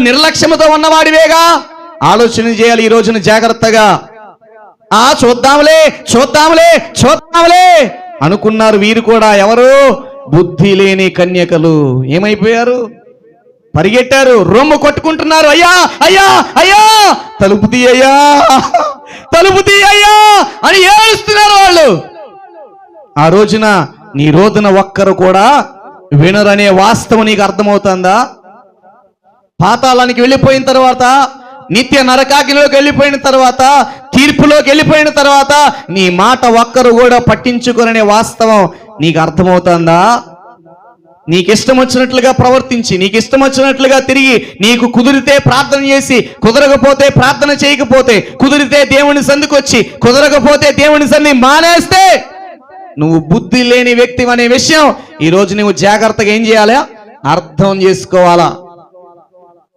నిర్లక్ష్యంతో ఉన్నవాడివేగా. ఆలోచన చేయాలి ఈ రోజున జాగ్రత్తగా. చూద్దాంలే చూద్దాంలే చూద్దాంలే అనుకున్నారు వీరు కూడా. ఎవరు? బుద్ధి లేని కన్యకలు ఏమైపోయారు? పరిగెట్టారు, రొమ్ము కొట్టుకుంటున్నారు. అయ్యా అయ్యా అయ్యా తలుపు తీయ్యా, తలుపు తీయ్యా అని ఏడుస్తున్నారు వాళ్ళు. ఆ రోజున నీ రోదన ఒక్కరు కూడా వినరనే వాస్తవం నీకు అర్థమవుతుందా? పాతాళానికి వెళ్ళిపోయిన తర్వాత, నిత్య నరకాగ్నిలోకి వెళ్ళిపోయిన తర్వాత, తీర్పులోకి వెళ్ళిపోయిన తర్వాత నీ మాట ఒక్కరు కూడా పట్టించుకోరనే వాస్తవం నీకు అర్థమవుతుందా? నీకు ఇష్టం వచ్చినట్లుగా ప్రవర్తించి, నీకు ఇష్టం వచ్చినట్లుగా తిరిగి, నీకు కుదిరితే ప్రార్థన చేసి, కుదరకపోతే ప్రార్థన చేయకపోతే, కుదిరితే దేవుని సందుకొచ్చి, కుదరకపోతే దేవుని సంది మానేస్తే నువ్వు బుద్ధి లేని వ్యక్తి అనే విషయం ఈరోజు నువ్వు జాగ్రత్తగా ఏం చేయాలి? అర్థం చేసుకోవాలా.